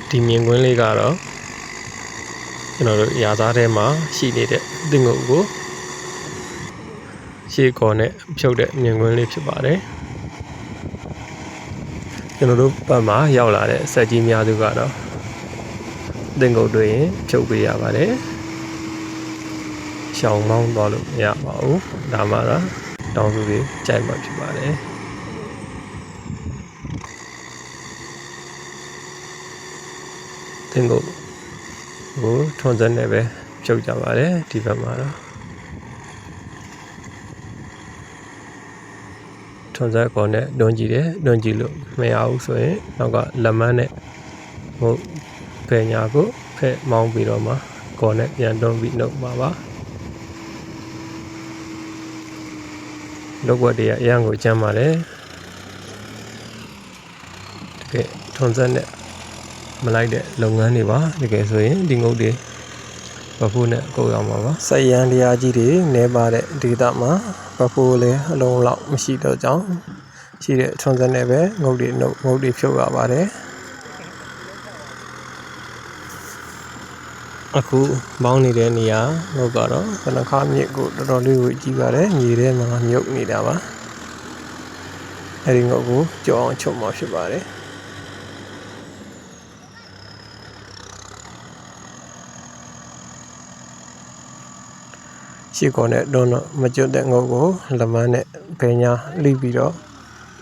ဒီမြင်ကွင်းလေးကတော့ကျွန်တော်တို့ရာသားထဲမှာရှိနေတဲ့တင်ငုတ်ကိုရှေ့ကော်နဲ့ဖြုတ်တဲ့မြင်ကွင်းလေးဖြစ်ပါတယ်ကျွန်တော်တို့ဘက်မှာရောက်လာတဲ့ဆက်ကြီးများစုကတော့တင်ငုတ်တွေရင်ဖြုတ်ပေးရပါတယ်ရှောင်းမောင်းသွားလို့မရပါဘူးဒါမှတော့တောင်သူတွေကြိုက်မှာဖြစ်ပါတယ်တင်ငုတ်ကိုထွန်စက်နဲ့ပဲဖြုတ်ကြပါတယ်ဒီဘက်မှာတော့ထွန်စက်ကောနဲ့တွန်းကြည့်တယ်တွန်းကြည့်လို့မရဘူးဆိုရင်နောက်ကလက်မနဲ့ဟိုဖယ်ညာကိုဖဲ့မောင်းပြီးတော့မှကောနဲ့ပြန်တွန်းပြီးနှုတ်ပါပါလောက်ွက်တည်းအရန်ကိုကျမ်းပါလေတကယ်ထွန်စက်နဲ့မလိုက်တဲ့လုပ်ငန်းတွေပါတကယ်ဆိုရင်ဒီငုတ်တွေဘဖိုးနဲ့အကုန်ရောက်မှာပါစက်ရန်တရားကြီးတွေနေပါတဲ့ဒေသမှာဘဖိုးလည်းအလုံးလောက်မရှိတော့ကြောင်းရှိတဲ့ထွန်စက်နဲ့ပဲငုတ်တွေနှုတ်ငုတ်တွေဖြုတ်ရပါတယ်အခုမောင်းနေတဲ့နေရာငုတ်ကတော့ခဏခါမြစ်ကိုတော်တော်လေးကိုကြည့်ပါတယ်ညီထဲမှာမြုပ်နေတာပါအဲဒီငုတ်ကိုကြောအောင်ချုပ်မှဖြစ်ပါတယ်ရှေ့ကောနဲ့တွန်းတော့မကျွတ်တဲ့ငုတ်ကိုလက်မနဲ့ဘယ်ညာလိပြီးတော့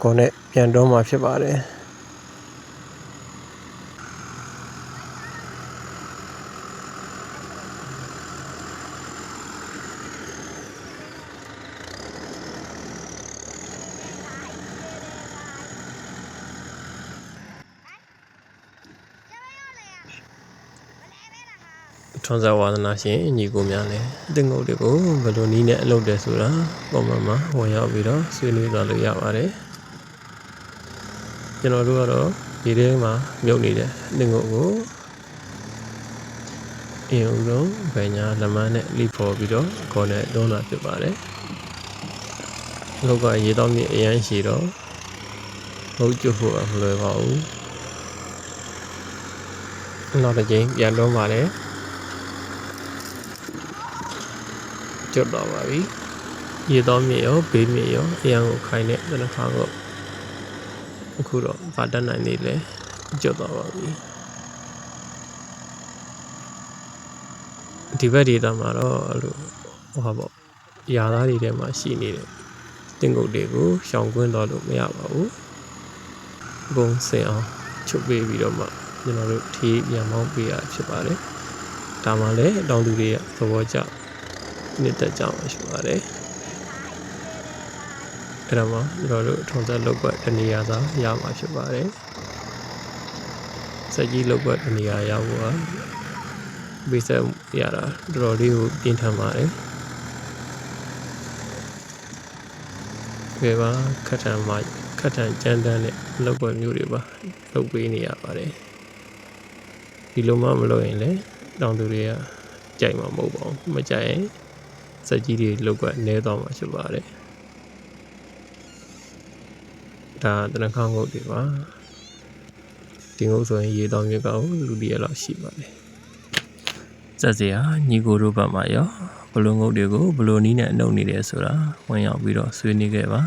ကောနဲ့ပြန်တွန်းမှဖြစ်ပါတယ်ထွန်စက်ဝါသနာရှင်ညီကိုများလည်းတင်ငုတ်တွေကိုဘယ်လိုနည်းနဲ့အလုပ်တယ်ဆိုတာပုံမှန်မှာဝင်ရောက်ပြီးတော့ဆွေးနွေးသွားလို့ရပါတယ်ကျွန်တော်တို့ကတော့ဒီထဲမှာမြုပ်နေတဲ့တင်ငုတ်ကိုအင်းဦးဆုံးဗညာလက်မနဲ့လိဖော်ပြီးတော့ခေါ်နဲ့တွန်းတာဖြစ်ပါတယ်ငုတ်ကရေတော့မြင့်အရန်ရှိတော့ငုတ်ကျွတ်ဖို့မလွယ်ပါဘူးနောက်တစ်ချိန်ပြန်တွန်းပါတယ်ကျွတ်တော့ပါပြီရေတော့မြင့်ရောဘေးမြင့်ရောအရန်ကိုခိုင်းတဲ့တနခါကိုအခုတော့ဗာတက်နိုင်နေလေကျွတ်တော့ပါပြီဒီဘက်ဒေတာမှာတော့အဲ့လိုဟောပေါ့ရာသားတွေထဲမှာရှိနေတဲ့တင်ငုတ်တွေကိုရှောင်ကွင်းတော့လို့မရပါဘူးအကုန်စင်အောင်ချုပ်ပေးပြီးတော့မှကျွန်တော်တို့ထီးပြန်မောင်းပေးရဖြစ်ပါတယ်ဒါမှလည်းတောင်သူတွေကသဘောကျနှစ်သက်ကြောင်းရှိပါတယ်အဲ့ဒါမှကျွန်တော်တို့ထုံစက်လောက်ွက်တနေရာသာရမှာဖြစ်ပါတယ်စက်ကြီးလောက်ွက်တနေရာရောက်ဖို့ကဘေးဆက်ရတာတော်တော်လေးကိုပြင်းထန်ပါတယ်ခေပါခက်ထန်မှခက်ထန်ကြမ်းတမ်းတဲ့လောက်ွက်မျိုးတွေပါလုပ်ပေးနေရပါတယ်ဒီလိုမှမလုပ်ရင်လည်းတောင်သူတွေကကြိုက်မှာမဟုတ်ပါဘူးမကြိုက်ရင်စက်ကြီးတွေလောက်ွက်နဲသွားမှာဖြစ်ပါတယ်ဒါတနခါငုတ်တွေပါဒီငုတ်ဆိုရင်ရေတောင်မြစ်ကလူတရလောက်ရှိပါတယ်စက်စရာညီကိုတို့ဘက်မှာရောဘလိုငုတ်တွေကိုဘလိုနီးနဲ့အနှုတ်နေတယ်ဆိုတာဝင်ရောက်ပြီးတော့ဆွေးနွေးခဲ့ပါ